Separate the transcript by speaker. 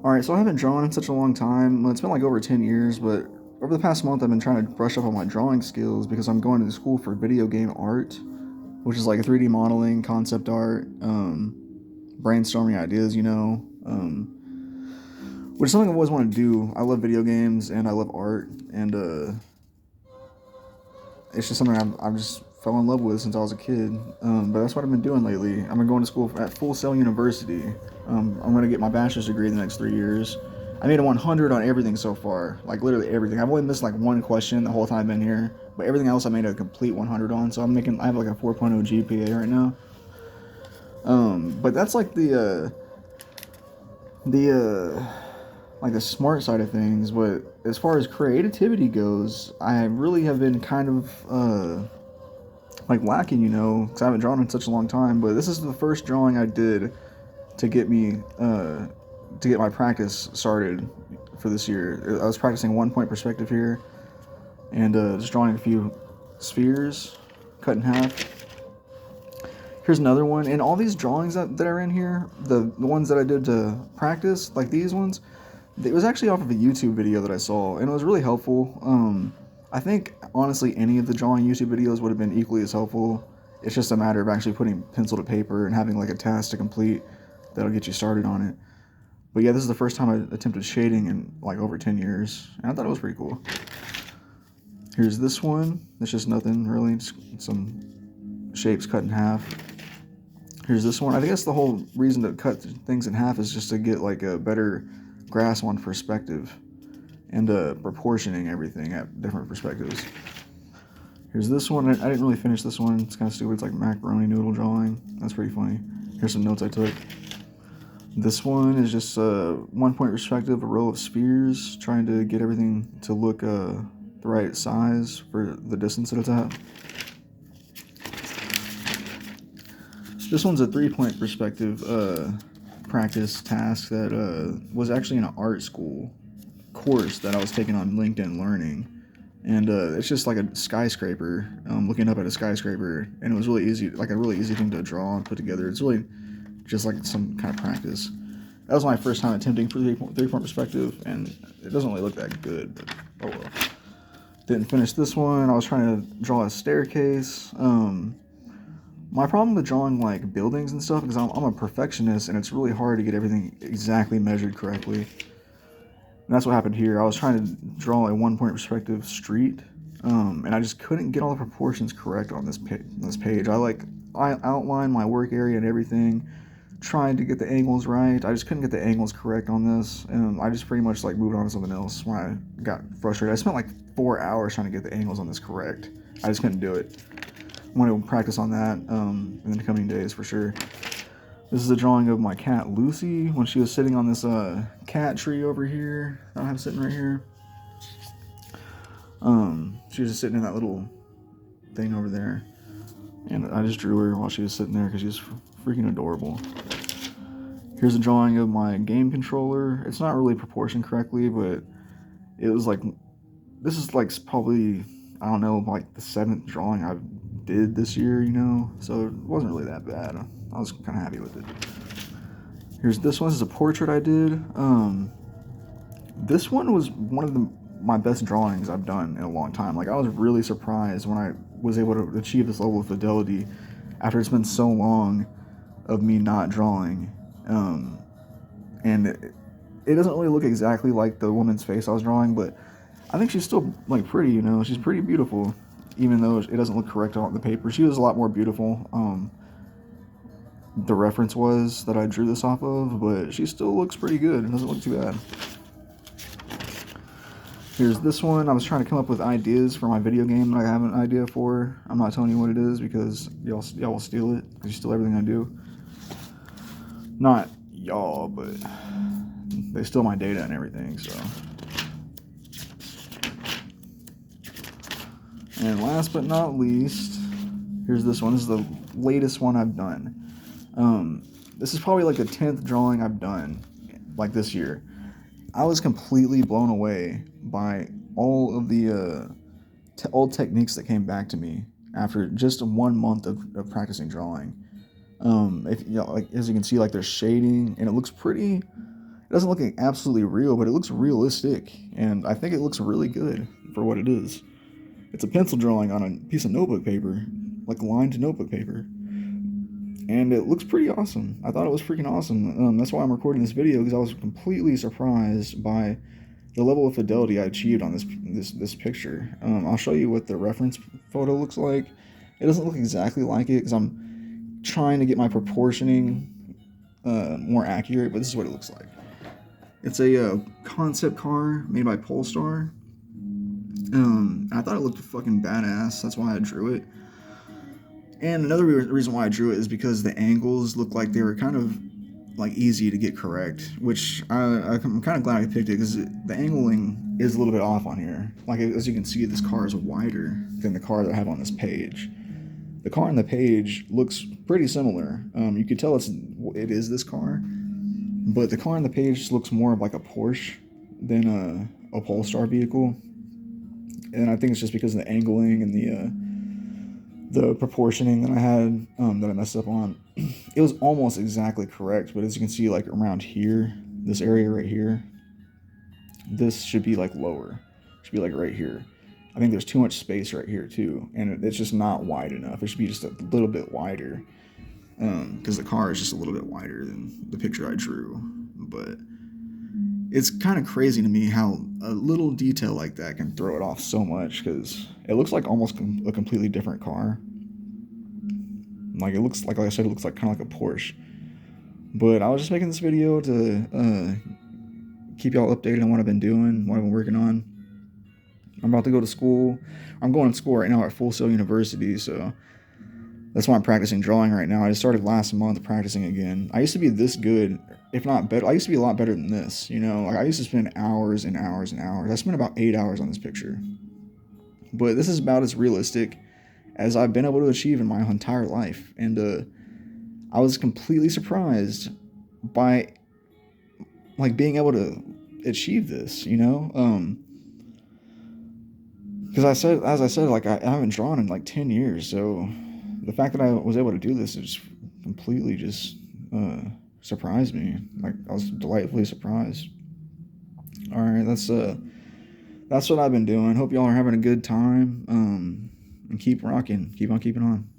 Speaker 1: All right, so I haven't drawn in such a long time. Well, it's been like over 10 years, but over the past month, I've been trying to brush up on my drawing skills because I'm going to school for video game art, which is like 3D modeling, concept art, brainstorming ideas, which is something I've always wanted to do. I love video games and I love art, and it's just something I've just fell in love with since I was a kid. But that's what I've been doing lately. I've been going to school at Full Sail University. I'm going to get my bachelor's degree in the next 3 years. I made a 100 on everything so far, like literally everything. I've only missed like one question the whole time I've been here, but everything else I made a complete 100 on. So I have like a 4.0 GPA right now. But that's like like the smart side of things. But as far as creativity goes, I really have been kind of like lacking, because I haven't drawn in such a long time. But this is the first drawing I did to get me to get my practice started for this year. I was practicing 1 point perspective here, and just drawing a few spheres cut in half. Here's another one, and all these drawings that are in here, the ones that I did to practice, like these ones, it was actually off of a YouTube video that I saw, and it was really helpful. I think honestly any of the drawing YouTube videos would have been equally as helpful. It's just a matter of actually putting pencil to paper and having like a task to complete that'll get you started on it. But yeah, this is the first time I attempted shading in like over 10 years, and I thought it was pretty cool. Here's this one. It's just nothing really, just some shapes cut in half. Here's this one. I guess the whole reason to cut things in half is just to get like a better grasp on perspective and proportioning everything at different perspectives. Here's this one. I didn't really finish this one. It's kind of stupid. It's like macaroni noodle drawing. That's pretty funny. Here's some notes I took. This one is just a 1 point perspective, a row of spheres, trying to get everything to look the right size for the distance that it's at. This one's a 3 point perspective practice task that was actually in an art school course that I was taking on LinkedIn Learning. And it's just like a skyscraper, looking up at a skyscraper, and it was really easy, like a really easy thing to draw and put together. It's really just like some kind of practice. That was my first time attempting for 3 point perspective, and it doesn't really look that good, but oh well. Didn't finish this one. I was trying to draw a staircase. My problem with drawing like buildings and stuff is I'm a perfectionist, and it's really hard to get everything exactly measured correctly. And that's what happened here. I was trying to draw a 1 point perspective street, and I just couldn't get all the proportions correct on this page. I outlined my work area and everything, trying to get the angles right. I just couldn't get the angles correct on this, and I just pretty much like moved on to something else when I got frustrated. I spent like 4 hours trying to get the angles on this correct. I just couldn't do it. I want to practice on that in the coming days for sure. This is a drawing of my cat Lucy when she was sitting on this cat tree over here. I have sitting right here. She was just sitting in that little thing over there, and I just drew her while she was sitting there because she's freaking adorable. Here's a drawing of my game controller. It's not really proportioned correctly, but it was like, this is like probably, I don't know, like the 7th drawing I did this year, so it wasn't really that bad. I was kind of happy with it. Here's this one. This is a portrait I did. This one was one of my best drawings I've done in a long time. Like, I was really surprised when I was able to achieve this level of fidelity after it's been so long of me not drawing. And it doesn't really look exactly like the woman's face I was drawing, but I think she's still like pretty, she's pretty beautiful, even though it doesn't look correct on the paper. She was a lot more beautiful. The reference was that I drew this off of, but she still looks pretty good. It doesn't look too bad. Here's this one. I was trying to come up with ideas for my video game that I have an idea for. I'm not telling you what it is because y'all will steal it because you steal everything I do. Not y'all, but they steal my data and everything, so. And last but not least, here's this one. This is the latest one I've done. This is probably like the 10th drawing I've done, like this year. I was completely blown away by all of the old techniques that came back to me after just 1 month of practicing drawing. If like as you can see, like there's shading, and it looks pretty. It doesn't look absolutely real, but it looks realistic, and I think it looks really good for what it is. It's a pencil drawing on a piece of notebook paper, like lined notebook paper, and it looks pretty awesome. I thought it was freaking awesome. That's why I'm recording this video, because I was completely surprised by the level of fidelity I achieved on this picture. I'll show you what the reference photo looks like. It doesn't look exactly like it because I'm trying to get my proportioning more accurate, but this is what it looks like. It's a concept car made by Polestar. I thought it looked fucking badass. That's why I drew it. And another reason why I drew it is because the angles looked like they were kind of like easy to get correct, which I'm kind of glad I picked it, because the angling is a little bit off on here. Like, as you can see, this car is wider than the car that I have on this page. The car on the page looks pretty similar. You could tell it is this car, but the car on the page looks more of like a Porsche than a Polestar vehicle. And I think it's just because of the angling and the proportioning that I had that I messed up on. It was almost exactly correct, but as you can see, like around here, this area right here, this should be like lower. It should be like right here. I think there's too much space right here too, and it's just not wide enough. It should be just a little bit wider, because the car is just a little bit wider than the picture I drew. But it's kind of crazy to me how a little detail like that can throw it off so much, because it looks like almost a completely different car. Like, it looks like I said, it looks like kind of like a Porsche. But I was just making this video to keep y'all updated on what I've been doing, what I've been working on. I'm about to go to school. I'm going to school right now at Full Sail University, so that's why I'm practicing drawing right now. I just started last month practicing again. I used to be this good, if not better. I used to be a lot better than this, you know? Like, I used to spend hours and hours and hours. I spent about 8 hours on this picture. But this is about as realistic as I've been able to achieve in my entire life. And I was completely surprised by, like, being able to achieve this, you know? Because as I said, like, I haven't drawn in like 10 years, so the fact that I was able to do this is completely just surprised me. Like, I was delightfully surprised. All right, that's what I've been doing. Hope y'all are having a good time. And keep rocking. Keep on keeping on.